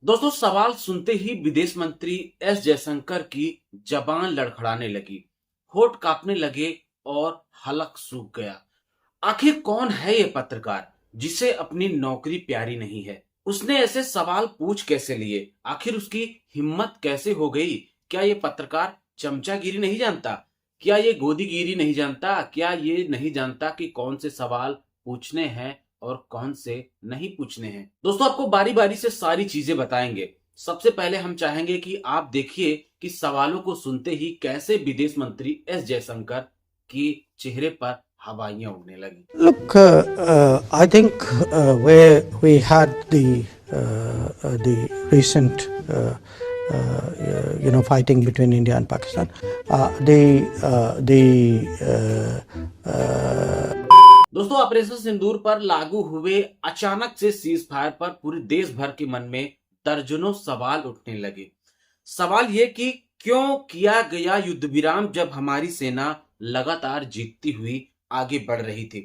दोस्तों, सवाल सुनते ही विदेश मंत्री एस जयशंकर की जबान लड़खड़ाने लगी, होठ कांपने लगे और हलक सूख गया। आखिर कौन है ये पत्रकार जिसे अपनी नौकरी प्यारी नहीं है? उसने ऐसे सवाल पूछ कैसे लिए? आखिर उसकी हिम्मत कैसे हो गई? क्या ये पत्रकार चमचागिरी नहीं जानता? क्या ये गोदीगिरी नहीं जानता? क्या ये नहीं जानता कि कौन से सवाल पूछने हैं और कौन से नहीं पूछने हैं? दोस्तों, आपको बारी बारी से सारी चीजें बताएंगे। सबसे पहले हम चाहेंगे कि आप देखिए कि सवालों को सुनते ही कैसे विदेश मंत्री एस जयशंकर की चेहरे पर हवाइयां उड़ने लगी। Look, I think where we had the recent fighting between India and Pakistan, दोस्तों, ऑपरेशन सिंदूर पर लागू हुए अचानक से सीज फायर पर पूरे देश भर के मन में दर्जनों सवाल उठने लगे। सवाल ये कि क्यों किया गया युद्ध विराम जब हमारी सेना लगातार जीतती हुई आगे बढ़ रही थी?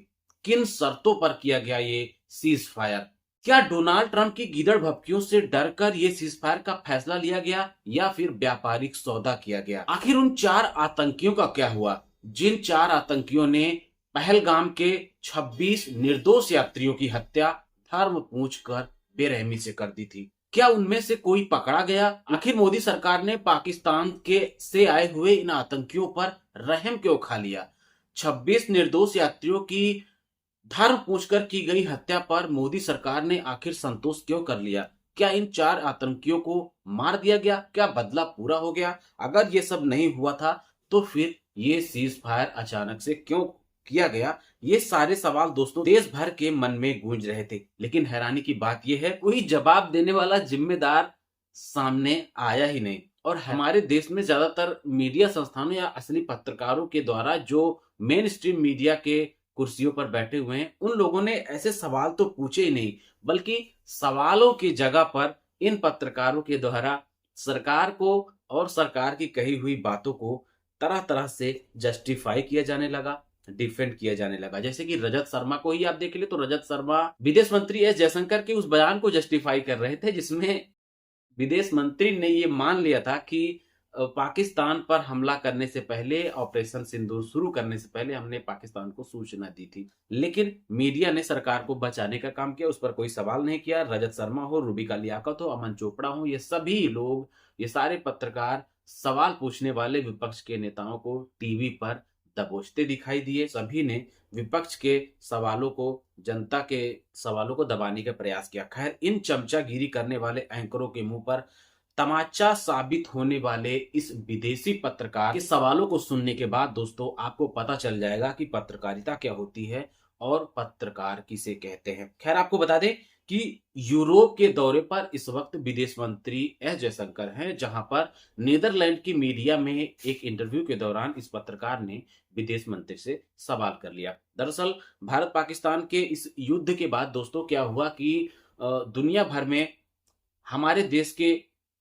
किन शर्तों पर किया गया ये सीज फायर? क्या डोनाल्ड ट्रंप की गीदड़ भभकियों से डरकर ये सीज फायर का फैसला लिया गया या फिर व्यापारिक सौदा किया गया? आखिर उन 4 आतंकियों का क्या हुआ जिन 4 आतंकियों ने पहलगाम के 26 निर्दोष यात्रियों की हत्या धर्म पूछकर बेरहमी से कर दी थी? क्या उनमें से कोई पकड़ा गया? आखिर मोदी सरकार ने पाकिस्तान के से आए हुए इन आतंकियों पर रहम क्यों खा लिया? 26 निर्दोष यात्रियों की धर्म पूछकर की गई हत्या पर मोदी सरकार ने आखिर संतोष क्यों कर लिया? क्या इन 4 आतंकियों को मार दिया गया? क्या बदला पूरा हो गया? अगर ये सब नहीं हुआ था तो फिर ये सीज फायर अचानक से क्यों किया गया? ये सारे सवाल दोस्तों देश भर के मन में गूंज रहे थे, लेकिन हैरानी की बात यह है कोई जवाब देने वाला जिम्मेदार सामने आया ही नहीं। और हमारे देश में ज्यादातर मीडिया संस्थानों या असली पत्रकारों के द्वारा जो मेन स्ट्रीम मीडिया के कुर्सियों पर बैठे हुए हैं, उन लोगों ने ऐसे सवाल तो पूछे ही नहीं, बल्कि सवालों की जगह पर इन पत्रकारों के द्वारा सरकार को और सरकार की कही हुई बातों को तरह तरह से जस्टिफाई किया जाने लगा, डिफेंड किया जाने लगा। जैसे कि रजत शर्मा को ही आप देख ले तो रजत शर्मा विदेश मंत्री एस जयशंकर के उस बयान को जस्टिफाई कर रहे थे जिसमें विदेश मंत्री ने ये मान लिया था कि पाकिस्तान पर हमला करने से पहले, ऑपरेशन सिंदूर शुरू करने से पहले हमने पाकिस्तान को सूचना दी थी, लेकिन मीडिया ने सरकार को बचाने का काम किया, उस पर कोई सवाल नहीं किया। रजत शर्मा हो, रूबिका लियाकत हो, अमन चोपड़ा हो, ये सभी लोग, ये सारे पत्रकार सवाल पूछने वाले विपक्ष के नेताओं को टीवी पर दबोचते दिखाई दिए। सभी ने विपक्ष के सवालों को, जनता के सवालों को दबाने का प्रयास किया। खैर, इन चमचागिरी करने वाले एंकरों के मुंह पर तमाचा साबित होने वाले इस विदेशी पत्रकार के सवालों को सुनने के बाद दोस्तों आपको पता चल जाएगा कि पत्रकारिता क्या होती है और पत्रकार किसे कहते हैं। खैर, आपको बता दें कि यूरोप के दौरे पर इस वक्त विदेश मंत्री एस जयशंकर हैं, जहां पर नीदरलैंड की मीडिया में एक इंटरव्यू के दौरान इस पत्रकार ने विदेश मंत्री से सवाल कर लिया। दरअसल भारत पाकिस्तान के इस युद्ध के बाद दोस्तों क्या हुआ कि दुनिया भर में हमारे देश के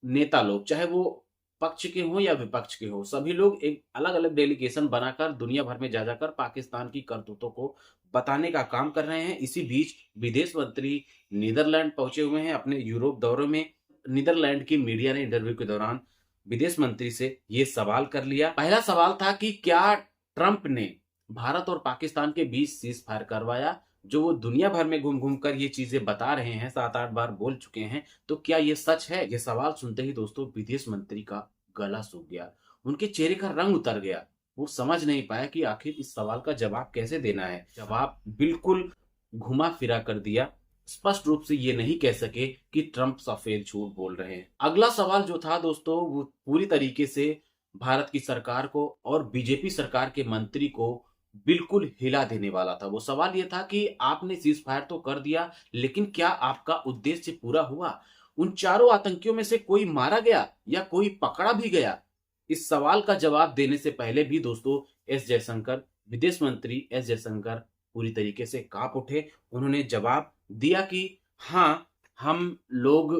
नेता लोग, चाहे वो पक्ष के हों या विपक्ष के हों, सभी लोग एक अलग अलग डेलीगेशन बनाकर दुनिया भर में जा जाकर पाकिस्तान की करतूतों को बताने का काम कर रहे हैं। इसी बीच विदेश मंत्री नीदरलैंड पहुंचे हुए हैं अपने यूरोप दौरे में। नीदरलैंड की मीडिया ने इंटरव्यू के दौरान विदेश मंत्री से ये सवाल कर लिया। पहला सवाल था कि क्या ट्रंप ने भारत और पाकिस्तान के बीच सीज फायर करवाया, जो वो दुनिया भर में घूम घूम कर ये चीजें बता रहे हैं, 7-8 बार बोल चुके हैं, तो क्या ये सच है? ये सवाल सुनते ही दोस्तों विदेश मंत्री का गला सूख गया, उनके चेहरे का रंग उतर गया। वो समझ नहीं पाया कि आखिर इस सवाल का जवाब कैसे देना है। जवाब बिल्कुल घुमा फिरा कर दिया। स्पष्ट रूप से ये नहीं कह सके कि ट्रंप सफेद झूठ बोल रहे हैं। अगला सवाल जो था दोस्तों वो पूरी तरीके से भारत की सरकार को और बीजेपी सरकार के मंत्री को बिल्कुल हिला देने वाला था। वो सवाल ये था कि आपने सीज फायर तो कर दिया, लेकिन क्या आपका उद्देश्य पूरा हुआ? उन 4 आतंकियों में से कोई मारा गया या कोई पकड़ा भी गया? इस सवाल का जवाब देने से पहले भी दोस्तों एस जयशंकर, विदेश मंत्री एस जयशंकर पूरी तरीके से कांप उठे। उन्होंने जवाब दिया कि हाँ, हम लोग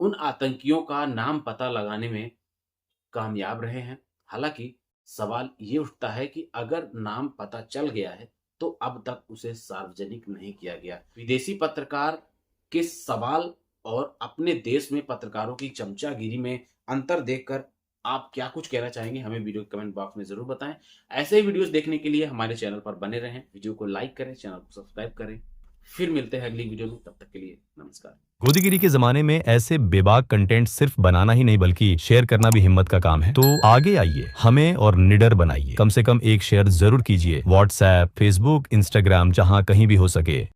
उन आतंकियों का नाम पता लगाने में कामयाब रहे हैं। हालांकि सवाल ये उठता है कि अगर नाम पता चल गया है तो अब तक उसे सार्वजनिक नहीं किया गया। विदेशी पत्रकार के सवाल और अपने देश में पत्रकारों की चमचागिरी में अंतर देखकर आप क्या कुछ कहना चाहेंगे, हमें वीडियो के कमेंट बॉक्स में जरूर बताएं। ऐसे ही वीडियोस देखने के लिए हमारे चैनल पर बने रहें, वीडियो को लाइक करें, चैनल को सब्सक्राइब करें। फिर मिलते हैं अगली वीडियो में, तब तक के लिए नमस्कार। गोदीगिरी के जमाने में ऐसे बेबाक कंटेंट सिर्फ बनाना ही नहीं बल्कि शेयर करना भी हिम्मत का काम है। तो आगे आइए, हमें और निडर बनाइए। कम से कम एक शेयर जरूर कीजिए, व्हाट्सएप, फेसबुक, इंस्टाग्राम, जहां कहीं भी हो सके।